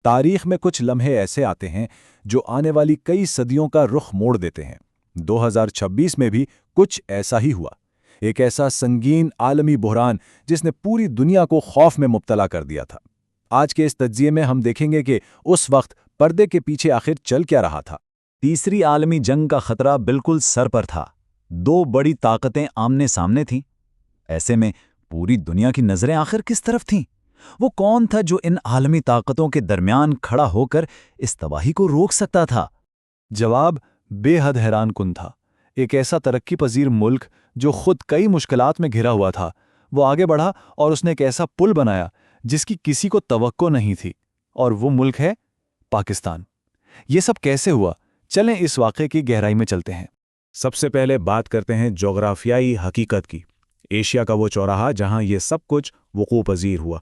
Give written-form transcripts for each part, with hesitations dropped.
تاریخ میں کچھ لمحے ایسے آتے ہیں جو آنے والی کئی صدیوں کا رخ موڑ دیتے ہیں۔ 2026 میں بھی کچھ ایسا ہی ہوا، ایک ایسا سنگین عالمی بحران جس نے پوری دنیا کو خوف میں مبتلا کر دیا تھا۔ آج کے اس تجزیے میں ہم دیکھیں گے کہ اس وقت پردے کے پیچھے آخر چل کیا رہا تھا۔ تیسری عالمی جنگ کا خطرہ بالکل سر پر تھا، دو بڑی طاقتیں آمنے سامنے تھیں۔ ایسے میں پوری دنیا کی نظریں آخر کس طرف تھیں؟ وہ کون تھا جو ان عالمی طاقتوں کے درمیان کھڑا ہو کر اس تباہی کو روک سکتا تھا؟ جواب بے حد حیران کن تھا۔ ایک ایسا ترقی پذیر ملک جو خود کئی مشکلات میں گھرا ہوا تھا، وہ آگے بڑھا اور اس نے ایک ایسا پل بنایا جس کی کسی کو توقع نہیں تھی، اور وہ ملک ہے پاکستان۔ یہ سب کیسے ہوا؟ چلیں اس واقعے کی گہرائی میں چلتے ہیں۔ سب سے پہلے بات کرتے ہیں جغرافیائی حقیقت کی، ایشیا کا وہ چوراہا جہاں یہ سب کچھ وقوع پذیر ہوا۔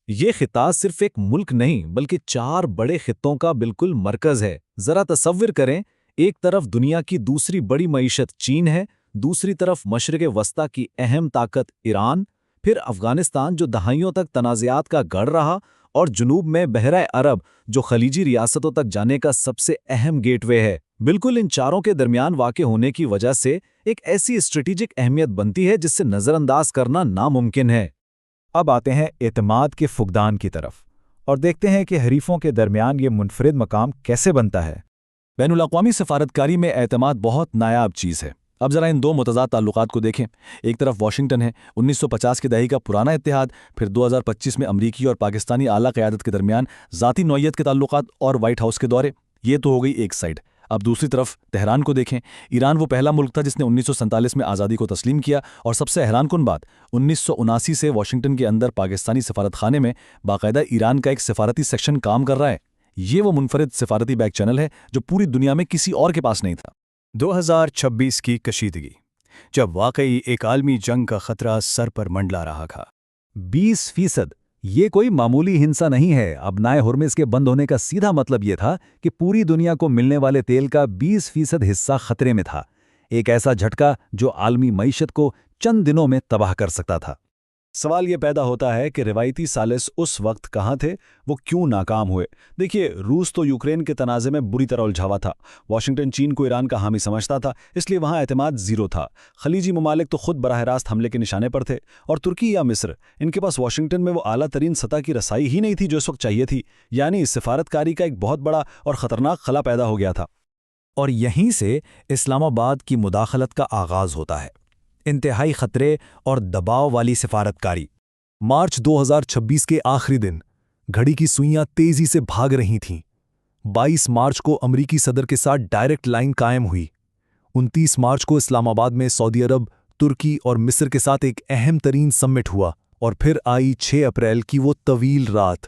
یہ خطہ صرف ایک ملک نہیں بلکہ 4 بڑے خطوں کا بالکل مرکز ہے۔ ذرا تصور کریں، ایک طرف دنیا کی دوسری بڑی معیشت چین ہے، دوسری طرف مشرق وسطیٰ کی اہم طاقت ایران، پھر افغانستان جو دہائیوں تک تنازعات کا گڑھ رہا، اور جنوب میں بحیرہ عرب جو خلیجی ریاستوں تک جانے کا سب سے اہم گیٹ وے ہے۔ بالکل ان چاروں کے درمیان واقع ہونے کی وجہ سے ایک ایسی اسٹریٹجک اہمیت بنتی ہے جس سے نظر انداز کرنا ناممکن ہے۔ اب آتے ہیں اعتماد کے فقدان کی طرف اور دیکھتے ہیں کہ حریفوں کے درمیان یہ منفرد مقام کیسے بنتا ہے۔ بین الاقوامی سفارتکاری میں اعتماد بہت نایاب چیز ہے۔ اب ذرا ان دو متضاد تعلقات کو دیکھیں۔ ایک طرف واشنگٹن ہے، 1950 کی دہائی کا پرانا اتحاد، پھر 2025 میں امریکی اور پاکستانی اعلیٰ قیادت کے درمیان ذاتی نوعیت کے تعلقات اور وائٹ ہاؤس کے دورے۔ یہ تو ہو گئی ایک سائڈ۔ اب دوسری طرف تہران کو دیکھیں۔ ایران وہ پہلا ملک تھا جس نے 1947 میں آزادی کو تسلیم کیا، اور سب سے حیران کن بات، 1979 سے واشنگٹن کے اندر پاکستانی سفارت خانے میں باقاعدہ ایران کا ایک سفارتی سیکشن کام کر رہا ہے۔ یہ وہ منفرد سفارتی بیک چینل ہے جو پوری دنیا میں کسی اور کے پاس نہیں تھا۔ 2026 کی کشیدگی، جب واقعی ایک عالمی جنگ کا خطرہ سر پر منڈلا رہا تھا۔ 20%، یہ کوئی معمولی ہنسا نہیں ہے۔ ابنائے ہرمز کے بند ہونے کا سیدھا مطلب یہ تھا کہ پوری دنیا کو ملنے والے تیل کا 20% حصہ خطرے میں تھا۔ ایک ایسا جھٹکا جو عالمی معیشت کو چند دنوں میں تباہ کر سکتا تھا۔ سوال یہ پیدا ہوتا ہے کہ روایتی ثالث اس وقت کہاں تھے؟ وہ کیوں ناکام ہوئے؟ دیکھیے، روس تو یوکرین کے تنازع میں بری طرح الجھا ہوا تھا، واشنگٹن چین کو ایران کا حامی سمجھتا تھا، اس لیے وہاں اعتماد زیرو تھا۔ خلیجی ممالک تو خود براہ راست حملے کے نشانے پر تھے، اور ترکی یا مصر، ان کے پاس واشنگٹن میں وہ اعلیٰ ترین سطح کی رسائی ہی نہیں تھی جو اس وقت چاہیے تھی۔ یعنی سفارتکاری کا ایک بہت بڑا اور خطرناک خلا پیدا ہو گیا تھا۔ اور یہیں سے اسلام آباد کی مداخلت کا آغاز ہوتا ہے۔ انتہائی خطرے اور دباؤ والی سفارتکاری۔ مارچ 2026 کے آخری دن گھڑی کی سوئیاں تیزی سے بھاگ رہی تھیں۔ 22 مارچ کو امریکی صدر کے ساتھ ڈائریکٹ لائن قائم ہوئی۔ 29 مارچ کو اسلام آباد میں سعودی عرب، ترکی اور مصر کے ساتھ ایک اہم ترین سمٹ ہوا، اور پھر آئی 6 اپریل کی وہ طویل رات۔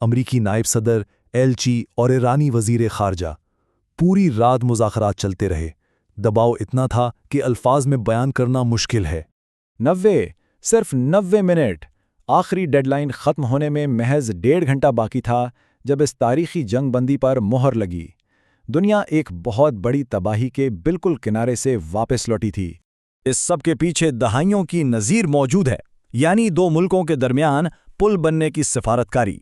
امریکی نائب صدر، ایلچی اور ایرانی وزیر خارجہ پوری رات مذاکرات چلتے رہے۔ دباؤ اتنا تھا کہ الفاظ میں بیان کرنا مشکل ہے۔ 90 منٹ، آخری ڈیڈ لائن ختم ہونے میں محض 1.5 گھنٹہ باقی تھا جب اس تاریخی جنگ بندی پر مہر لگی۔ دنیا ایک بہت بڑی تباہی کے بالکل کنارے سے واپس لوٹی تھی۔ اس سب کے پیچھے دہائیوں کی نظیر موجود ہے، یعنی دو ملکوں کے درمیان پل بننے کی سفارتکاری۔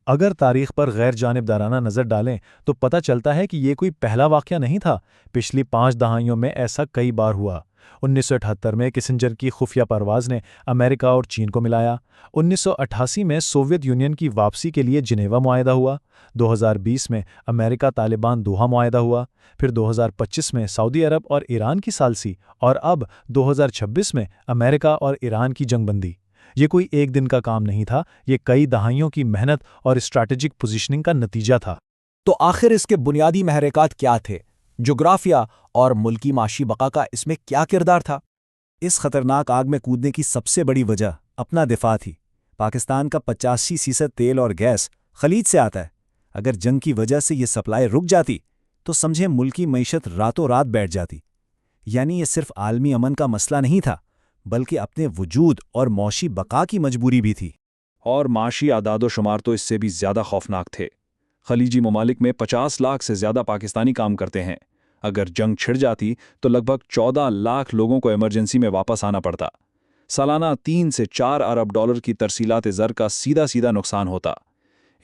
اگر تاریخ پر غیر جانبدارانہ نظر ڈالیں تو پتہ چلتا ہے کہ یہ کوئی پہلا واقعہ نہیں تھا۔ پچھلی 5 دہائیوں میں ایسا کئی بار ہوا۔ 1978 میں کسنجر کی خفیہ پرواز نے امریکہ اور چین کو ملایا۔ 1988 میں سوویت یونین کی واپسی کے لیے جنیوا معاہدہ ہوا۔ 2020 میں امریکہ طالبان دوحہ معاہدہ ہوا۔ پھر 2025 میں سعودی عرب اور ایران کی ثالثی، اور اب 2026 میں امریکہ اور ایران کی جنگ بندی۔ یہ کوئی ایک دن کا کام نہیں تھا، یہ کئی دہائیوں کی محنت اور اسٹریٹجک پوزیشننگ کا نتیجہ تھا۔ تو آخر اس کے بنیادی محرکات کیا تھے؟ جغرافیہ اور ملکی معاشی بقا کا اس میں کیا کردار تھا؟ اس خطرناک آگ میں کودنے کی سب سے بڑی وجہ اپنا دفاع تھی۔ پاکستان کا 85% تیل اور گیس خلیج سے آتا ہے۔ اگر جنگ کی وجہ سے یہ سپلائی رک جاتی تو سمجھیں ملکی معیشت راتوں رات بیٹھ جاتی۔ یعنی یہ صرف عالمی امن کا مسئلہ نہیں تھا، بلکہ اپنے وجود اور معاشی بقا کی مجبوری بھی تھی۔ اور معاشی اعداد و شمار تو اس سے بھی زیادہ خوفناک تھے۔ خلیجی ممالک میں 50 لاکھ سے زیادہ پاکستانی کام کرتے ہیں۔ اگر جنگ چھڑ جاتی تو لگ بھگ 14 لاکھ لوگوں کو ایمرجنسی میں واپس آنا پڑتا۔ سالانہ 3 سے 4 ارب ڈالر کی ترسیلات زر کا سیدھا نقصان ہوتا۔